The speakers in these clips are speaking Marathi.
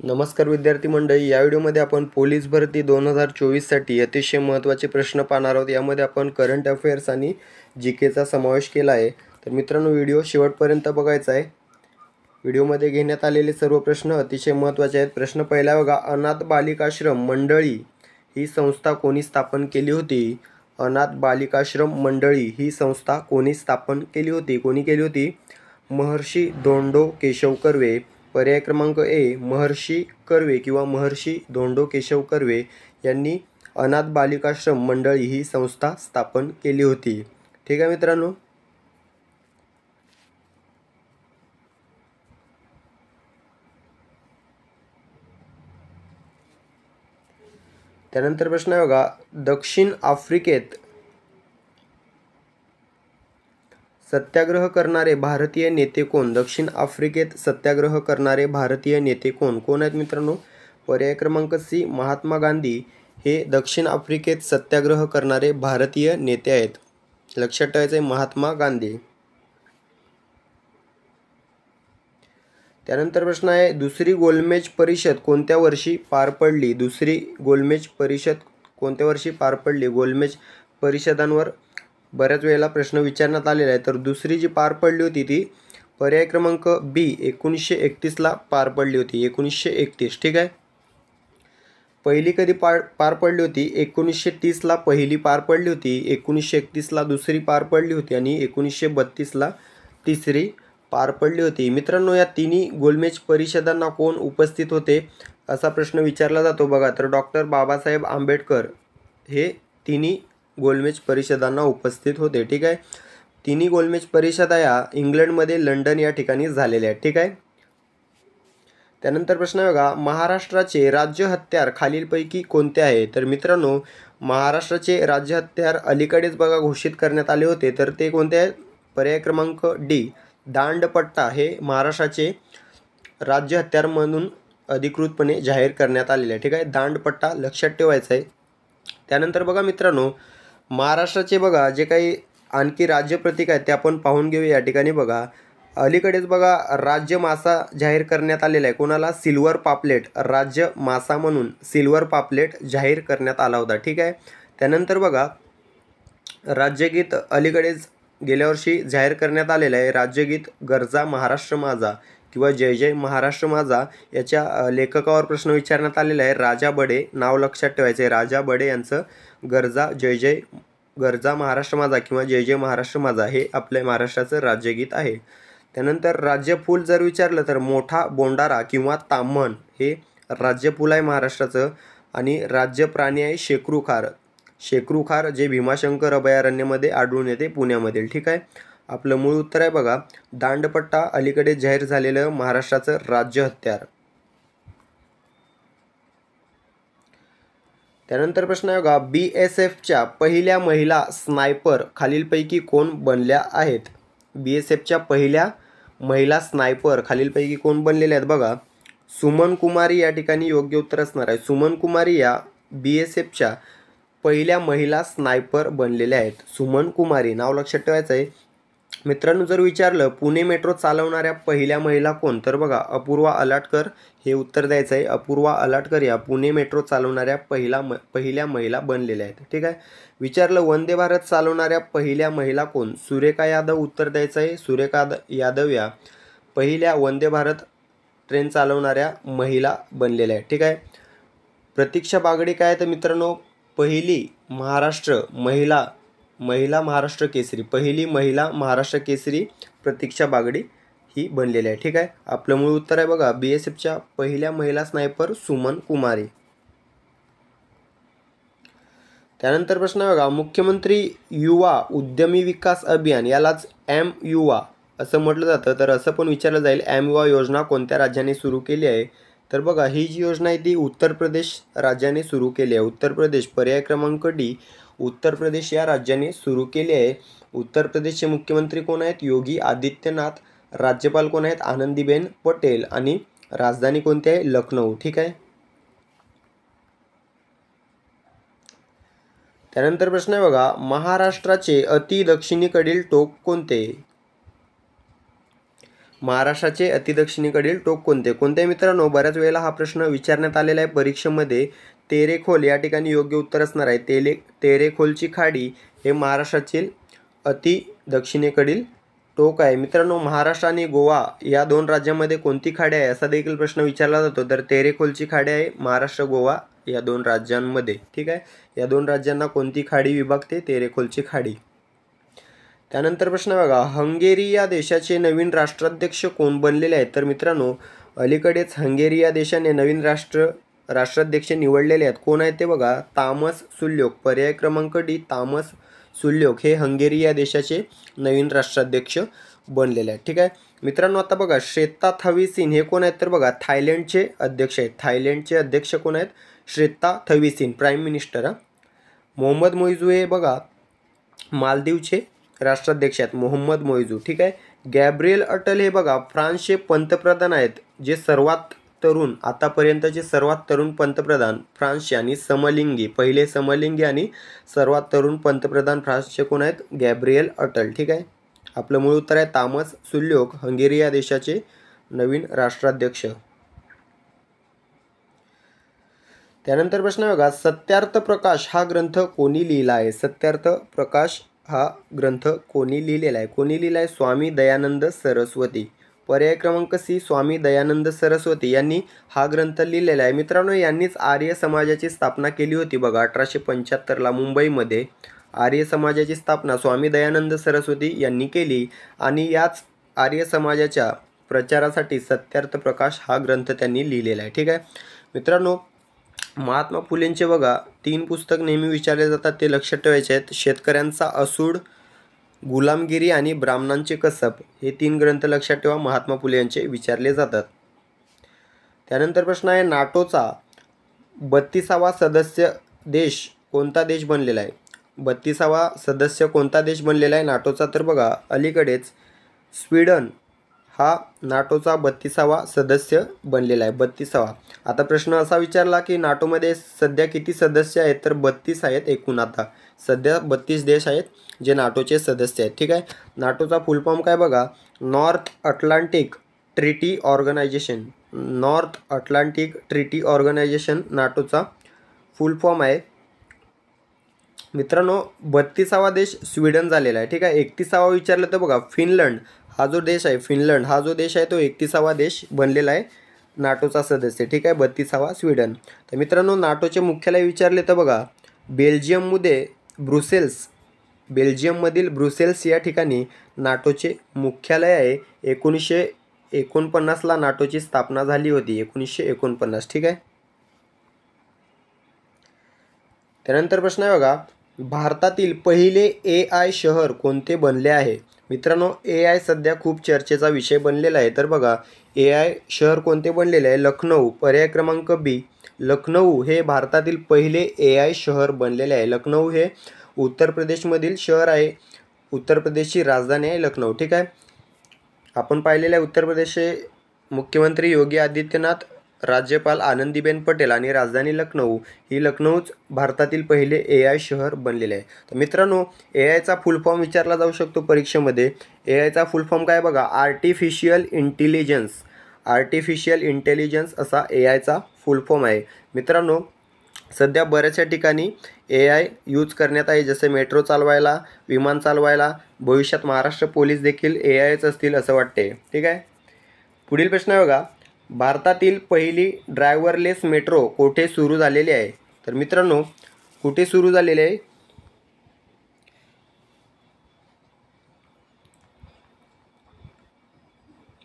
नमस्कार विद्यार्थी मंडळी, या व्हिडिओमध्ये आपण पोलीस भरती 2024साठी अतिशय महत्त्वाचे प्रश्न पाहणार आहोत। यामध्ये आपण करंट अफेअर्स आणि जीकेचा समावेश केला आहे। तर मित्रांनो, व्हिडिओ शेवटपर्यंत बघायचा आहे। व्हिडिओमध्ये घेण्यात आलेले सर्व प्रश्न अतिशय महत्त्वाचे आहेत। प्रश्न पहिला बघा, अनाथ बालिकाश्रम मंडळी ही संस्था कोणी स्थापन केली होती? अनाथ बालिकाश्रम मंडळी ही संस्था कोणी स्थापन केली होती? कोणी केली होती? महर्षी धोंडो केशव कर्वे। पर्याय क्रमांक ए महर्षी कर्वे किंवा महर्षी धोंडो केशव कर्वे यांनी अनाथ बालिकाश्रम मंडळी ही संस्था स्थापन केली होती। ठीक आहे मित्रांनो। त्यानंतर प्रश्न आहे बघा, दक्षिण आफ्रिकेत सत्याग्रह करणारे भारतीय नेते कोण? दक्षिण आफ्रिकेत सत्याग्रह करणारे भारतीय नेते कोण? कोण आहेत मित्रांनो? पर्याय क्रमांक सी महात्मा गांधी हे दक्षिण आफ्रिकेत सत्याग्रह करणारे भारतीय नेते आहेत। लक्षात ठेवायचं आहे, महात्मा गांधी। त्यानंतर प्रश्न आहे, दुसरी गोलमेज परिषद कोणत्या वर्षी पार पडली? दुसरी गोलमेज परिषद कोणत्या वर्षी पार पडली? गोलमेज परिषदांवर बऱ्याच वेळेला प्रश्न विचारण्यात आलेला आहे। तर दुसरी जी पार पडली होती ती पर्याय क्रमांक बी 1931ला पार पडली होती। 1931। ठीक आहे। पहिली कधी पार पडली होती? 1930ला पहिली पार पडली होती, 1931ला दुसरी पार पडली होती आणि 1932ला तिसरी पार पडली होती। मित्रांनो, या तिन्ही गोलमेज परिषदांना कोण उपस्थित होते असा प्रश्न विचारला जातो बघा। तर डॉक्टर बाबासाहेब आंबेडकर हे तिन्ही गोलमेज परिषदांना उपस्थित होते। ठीक आहे। तिन्ही गोलमेज परिषदा या इंग्लंडमध्ये लंडन या ठिकाणी झालेल्या आहेत। ठीक आहे। त्यानंतर प्रश्न आहे बघा, महाराष्ट्राचे राज्य हत्यार खालीलपैकी कोणते आहे? तर मित्रांनो, महाराष्ट्राचे राज्य हत्यार अलीकडेच बघा घोषित करण्यात आले होते। तर ते कोणते आहेत? पर्याय क्रमांक डी दांडपट्टा हे महाराष्ट्राचे राज्य हत्यार म्हणून अधिकृतपणे जाहीर करण्यात आलेले आहे। ठीक आहे। दांडपट्टा लक्षात ठेवायचा आहे। त्यानंतर बघा मित्रांनो, महाराष्ट्राचे बघा जे काही आणखी राज्य प्रतीक आहेत ते आपण पाहून घेऊया। या ठिकाणी बघा, अलीकडेच बघा राज्य मासा जाहीर करण्यात आलेला आहे। कोणाला? सिल्वर पापलेट। राज्य मासा म्हणून सिल्वर पापलेट जाहीर करण्यात आला होता। ठीक आहे। त्यानंतर बघा, राज्यगीत अलीकडेच गेल्या वर्षी जाहीर करण्यात आलेलं आहे। राज्यगीत गरजा महाराष्ट्र माझा किंवा जय जय महाराष्ट्र माझा याच्या लेखकावर प्रश्न विचारण्यात आलेला आहे। राजा बडे नाव लक्षात ठेवायचे आहे। राजा बडे यांचं गरजा महाराष्ट्र माझा किंवा जय जय महाराष्ट्र माझा हे आपल्या महाराष्ट्राचं राज्यगीत आहे। त्यानंतर राज्यफूल जर विचारलं तर मोठा बोंडारा किंवा ताम्हण हे राज्यफूल आहे महाराष्ट्राचं। आणि राज्य प्राणी आहे शेकरूखार। शेकरूखार जे भीमाशंकर अभयारण्यामध्ये आढळून येते पुण्यामधील। ठीक आहे। आपलं मूळ उत्तर आहे बघा, दांडपट्टा अलीकडे जाहीर झालेलं महाराष्ट्राचं राज्य हत्यार। त्यानंतर प्रश्न आहे बघा, BSFच्या पहिल्या महिला स्नायपर खालीलपैकी कोण बनल्या आहेत? BSFच्या पहिल्या महिला स्नायपर खालीलपैकी कोण बनलेल्या आहेत? बघा, सुमन कुमारी या ठिकाणी योग्य उत्तर असणार आहे। सुमन कुमारी या BSFच्या पहिल्या महिला स्नायपर बनलेल्या आहेत। सुमन कुमारी नाव लक्षात ठेवायचं आहे। मित्रांनो, जर विचारलं पुणे मेट्रो चालवणाऱ्या पहिल्या महिला कोण? तर बघा, अपूर्वा अलाटकर हे उत्तर द्यायचं आहे। अपूर्वा अलाटकर या पुणे मेट्रो चालवणाऱ्या पहिल्या महिला बनलेल्या आहेत। ठीक आहे। विचारलं वंदे भारत चालवणाऱ्या पहिल्या महिला कोण? सुरेखा यादव उत्तर द्यायचं आहे। सुरेखा यादव या पहिल्या वंदे भारत ट्रेन चालवणाऱ्या महिला बनलेल्या आहेत। ठीक आहे। प्रतीक्षा बागडे काय? तर मित्रांनो, पहिली महिला महाराष्ट्र केसरी, पहिली महिला महाराष्ट्र केसरी प्रतीक्षा बागडे ही बनलेली आहे। ठीक आहे। आपलं मूळ उत्तर आहे बघा, BSFच्या पहिल्या महिला स्नायपर सुमन कुमारी। त्यानंतर प्रश्न आहे बघा, मुख्यमंत्री युवा उद्यमी विकास अभियान यालाच MYUVA असं म्हटलं जातं। तर असं पण विचारलं जाईल, MYUVA योजना कोणत्या राज्याने सुरू केली आहे? तर बघा, ही जी योजना आहे ती उत्तर प्रदेश राज्याने सुरू केली आहे। उत्तर प्रदेश पर्याय क्रमांक डी उत्तर प्रदेश या राज्याने सुरू केली आहे। उत्तर प्रदेशचे मुख्यमंत्री कोण आहेत? योगी आदित्यनाथ। राज्यपाल कोण आहेत? आनंदीबेन पटेल। आणि राजधानी कोणती आहे? लखनौ। ठीक आहे। त्यानंतर प्रश्न आहे बघा, महाराष्ट्राचे अति दक्षिणेकडील टोक कोणते? महाराष्ट्राचे अतिदक्षिणेकडील टोक कोणते? कोणते मित्रांनो, बऱ्याच वेळेला हा प्रश्न विचारण्यात आलेला आहे परीक्षेमध्ये. तेरेखोल या ठिकाणी योग्य उत्तर असणार आहे. तेरेखोलची खाडी हे महाराष्ट्रातील अति दक्षिणेकडील टोक आहे. मित्रांनो, महाराष्ट्र आणि गोवा या दोन राज्यांमध्ये कोणती खाडी आहे असा देखील प्रश्न विचारला जातो. तर तेरेखोलची खाडी आहे महाराष्ट्र गोवा या दोन राज्यांमध्ये. ठीक आहे, या दोन राज्यांना कोणती खाडी विभागते? तेरेखोलची खाडी. त्यानंतर प्रश्न बघा, हंगेरी या देशाचे नवीन राष्ट्राध्यक्ष कोण बनलेले आहेत? तर मित्रांनो, अलीकडेच हंगेरी या देशाने नवीन राष्ट्राध्यक्ष निवडलेले आहेत. कोण आहेत ते बघा, तामस सुल्योक. पर्याय क्रमांक डी, तामस सुल्योक हे हंगेरी या देशाचे नवीन राष्ट्राध्यक्ष बनलेले आहेत. ठीक आहे मित्रांनो, आता बघा श्वेता थविसिन हे कोण आहेत? तर बघा थायलंडचे अध्यक्ष आहेत. थायलंडचे अध्यक्ष कोण आहेत? Srettha Thavisin, prime minister. Mohamed Muizzu हे बघा मालदीवचे राष्ट्राध्यक्ष आहेत, मोहम्मद मोइझू. ठीक आहे, गॅब्रिएल अटल हे बघा फ्रान्सचे पंतप्रधान आहेत, जे सर्वात तरुण, आतापर्यंतचे सर्वात तरुण पंतप्रधान फ्रान्सचे आणि समलिंगी, पहिले समलिंगी आणि सर्वात तरुण पंतप्रधान फ्रान्सचे कोण आहेत? गॅब्रिएल अटल. ठीक आहे, आपलं मूळ उत्तर आहे तामस सुल्योक, हंगेरी या देशाचे नवीन राष्ट्राध्यक्ष. त्यानंतर प्रश्न बघा, सत्यार्थ प्रकाश हा ग्रंथ कोणी लिहिला आहे? सत्यार्थ प्रकाश हा ग्रंथ कोणी लिहिलेला आहे? कोणी लिहिला आहे? स्वामी दयानंद सरस्वती. पर्याय क्रमांक सी, स्वामी दयानंद सरस्वती यांनी हा ग्रंथ लिहिलेला आहे. मित्रांनो, यांनीच आर्य समाजाची स्थापना केली होती बघा 1875ला मुंबईमध्ये. आर्य समाजाची स्थापना स्वामी दयानंद सरस्वती यांनी केली आणि याच आर्य समाजाच्या प्रचारासाठी सत्यार्थ प्रकाश हा ग्रंथ त्यांनी लिहिलेला आहे. ठीक आहे मित्रांनो, महात्मा फुलेंचे बघा 3 पुस्तक नेहमी विचारले जातात, ते लक्षात ठेवायचे आहेत. शेतकऱ्यांचा असूड, गुलामगिरी आणि ब्राह्मणांचे कसब हे 3 ग्रंथ लक्षात ठेवा, महात्मा फुले यांचे विचारले जातात. त्यानंतर प्रश्न आहे, नाटोचा 32वा सदस्य देश कोणता देश बनलेला आहे? 32वा सदस्य कोणता देश बनलेला आहे नाटोचा? तर बघा अलीकडेच स्वीडन हा नाटोचा 32वा सदस्य बनलेला आहे, 32वा. आता प्रश्न असा विचारला की नाटोमध्ये सध्या किती सदस्य आहेत? तर 32 आहेत एकूण. आता सध्या 32 देश आहेत जे नाटोचे सदस्य आहेत. ठीक आहे, नाटोचा फुल फॉर्म काय बघा, North Atlantic Treaty Organization. North Atlantic Treaty Organization नाटोचा फुल फॉर्म आहे. मित्रांनो, 32वा देश स्वीडन झालेला आहे. ठीक आहे, 31वा विचारलं तर बघा फिनलंड हा जो देश आहे, फिनलंड हा जो देश आहे तो 31वा देश बनलेला आहे नाटोचा सदस्य. ठीक आहे, 32वा स्वीडन. तर मित्रांनो, नाटोचे मुख्यालय विचारले तर बघा बेल्जियममध्ये ब्रुसेल्स, बेल्जियममधील ब्रुसेल्स या ठिकाणी नाटोचे मुख्यालय आहे. 1949ला नाटोची स्थापना झाली होती, 1949. ठीक आहे, त्यानंतर प्रश्न आहे बघा, भारतातील पहिले AI शहर कोणते बनले आहे? मित्रांनो, AI सध्या खूप चर्चेचा विषय बनलेला आहे. तर बघा AI शहर कोणते बनलेले आहे? लखनौ. पर्याय क्रमांक बी, लखनौ हे भारतातील पहिले AI शहर बनलेले आहे. लखनौ हे उत्तर प्रदेशमधील शहर आहे, उत्तर प्रदेशची राजधानी आहे लखनौ. ठीक आहे, आपण पाहिलेले आहे उत्तर प्रदेशचे मुख्यमंत्री योगी आदित्यनाथ, राज्यपाल आनंदीबेन पटेल आणि राजधानी लखनौ. ही लखनौच भारतातील पहिले AI शहर बनलेले आहे. तर मित्रांनो, AIचा फुल फॉर्म विचारला जाऊ शकतो परीक्षेमध्ये. AIचा फुल फॉर्म काय बघा, आर्टिफिशियल इंटेलिजन्स. आर्टिफिशियल इंटेलिजन्स असा AIचा फुल फॉर्म आहे. मित्रांनो, सध्या बऱ्याचशा ठिकाणी AI यूज करण्यात आहे, जसे मेट्रो चालवायला, विमान चालवायला. भविष्यात महाराष्ट्र पोलीस देखील AIच असतील असं वाटते. ठीक आहे, पुढील प्रश्न आहे बघा, भारतातील पहिली ड्रायव्हरलेस मेट्रो कोठे सुरू झालेली आहे? तर मित्रांनो, कुठे सुरू झालेली आहे?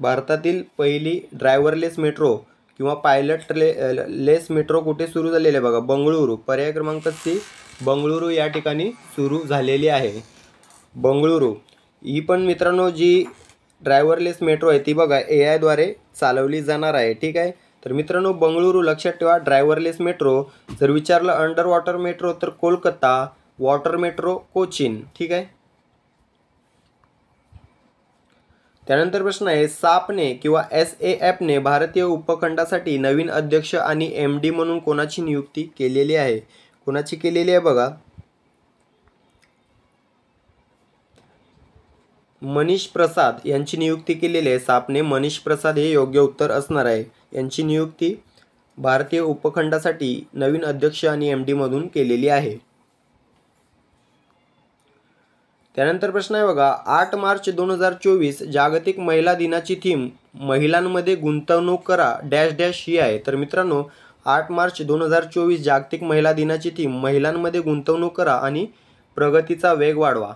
भारतातील पहिली ड्रायव्हरलेस मेट्रो किंवा पायलट लेस मेट्रो कुठे सुरू झालेली आहे बघा, बंगळुरू. पर्याय क्रमांक सी, बंगळुरू या ठिकाणी सुरू झालेली आहे, बंगळुरू. ही पण मित्रांनो जी ड्रायव्हरलेस मेट्रो आहे ती बघा AI द्वारे चालवली जाणार आहे. ठीक आहे, तर मित्रांनो बंगळुरू लक्षात ठेवा. Driverless metro. जर विचारलं अंडर वॉटर मेट्रो तर कोलकाता, वॉटर मेट्रो कोचीन. ठीक आहे, त्यानंतर प्रश्न आहे, सापने किंवा SAFने भारतीय उपखंडासाठी नवीन अध्यक्ष आणि MD म्हणून कोणाची नियुक्ती केलेली आहे? कोणाची केलेली आहे बघा, मनीष प्रसाद यांची नियुक्ती केलेली आहे. सापने मनीष प्रसाद हे योग्य उत्तर असणार आहे. यांची नियुक्ती भारतीय उपखंडासाठी नवीन अध्यक्ष आणि MD मधून केलेली आहे. त्यानंतर प्रश्न आहे बघा, 8 मार्च 2024 जागतिक महिला दिनाची थीम महिलांमध्ये गुंतवणूक करा डॅश डॅश ही आहे. तर मित्रांनो 8 मार्च 2024 जागतिक महिला दिनाची थीम महिलांमध्ये गुंतवणूक करा आणि प्रगतीचा वेग वाढवा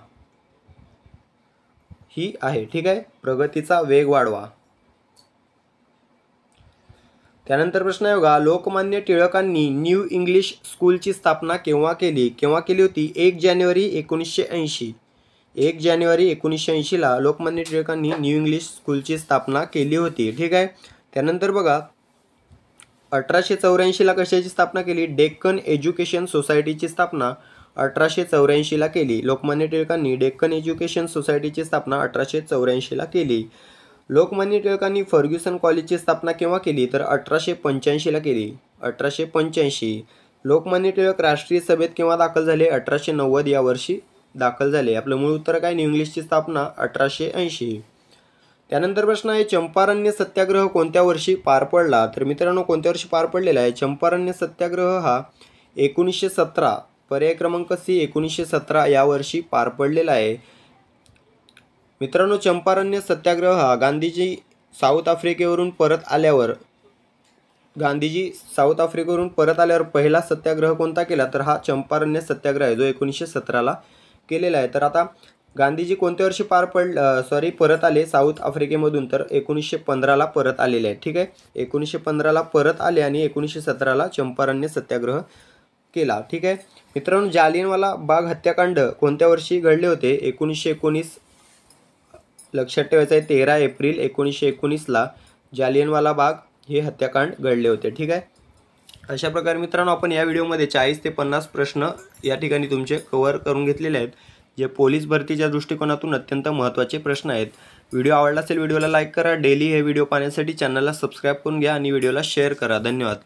ही आहे. ठीक आहे, प्रगतीचा वेग वाढवा. त्यानंतर प्रश्न आहे बघा, लोकमान्य टिळकांनी न्यू इंग्लिश स्कूलची स्थापना केव्हा केली होती? 1 जानेवारी 1980. 1 जानेवारी 1980ला लोकमान्य टिळकांनी न्यू इंग्लिश स्कूलची स्थापना केली होती. ठीक आहे. त्यानंतर बघा 1884ला कशाची स्थापना केली? डेक्कन एज्युकेशन सोसायटीची स्थापना 1884ला केली. लोकमान्य टिळकांनी डेक्कन एज्युकेशन सोसायटीची स्थापना 1884ला केली. लोकमान्य टिळकांनी फर्ग्युसन कॉलेजची स्थापना केव्हा केली? तर 1885ला केली. 1885. लोकमान्य टिळक राष्ट्रीय सभेत केव्हा दाखल झाले? 1890 या वर्षी दाखल झाले. आपलं मूळ उत्तर काय? न्यू इंग्लिशची स्थापना 1880. त्यानंतर प्रश्न आहे, चंपारण्य सत्याग्रह कोणत्या वर्षी पार पडला? तर मित्रांनो कोणत्या वर्षी पार पडलेला आहे? चंपारण्य सत्याग्रह हा 1917, पर्याय क्रमांक C 1917 या वर्षी पार पडलेला आहे. मित्रांनो चंपारण्य सत्याग्रह हा गांधीजी साऊथ आफ्रिकेवरून परत आल्यावर पहिला सत्याग्रह कोणता केला? तर हा चंपारण्य सत्याग्रह आहे जो 1917ला केलेला आहे. तर आता गांधीजी कोणत्या वर्षी परत आले साऊथ आफ्रिकेमधून? तर 1915ला परत आलेले आहेत. ठीक आहे, 1915ला परत आले आणि 1917ला चंपारण्य सत्याग्रह केला. ठीक आहे मित्रांनो, जालियनवाला बाग हत्याकांड कोणत्या वर्षी घडले होते? 1919. लक्षात ठेवायचं आहे 13 एप्रिल 1919ला जालियनवाला बाग हे हत्याकांड घडले होते. ठीक आहे, अशा प्रकारे मित्रांनो आपण या व्हिडिओमध्ये 40 ते 50 प्रश्न या ठिकाणी तुमचे कव्हर करून घेतलेले आहेत, जे पोलीस भरतीच्या दृष्टिकोनातून अत्यंत महत्त्वाचे प्रश्न आहेत. व्हिडिओ आवडला असेल व्हिडिओला लाईक करा. डेली हे व्हिडिओ पाहण्यासाठी चॅनलला सबस्क्राईब करून घ्या आणि व्हिडिओला शेअर करा. धन्यवाद.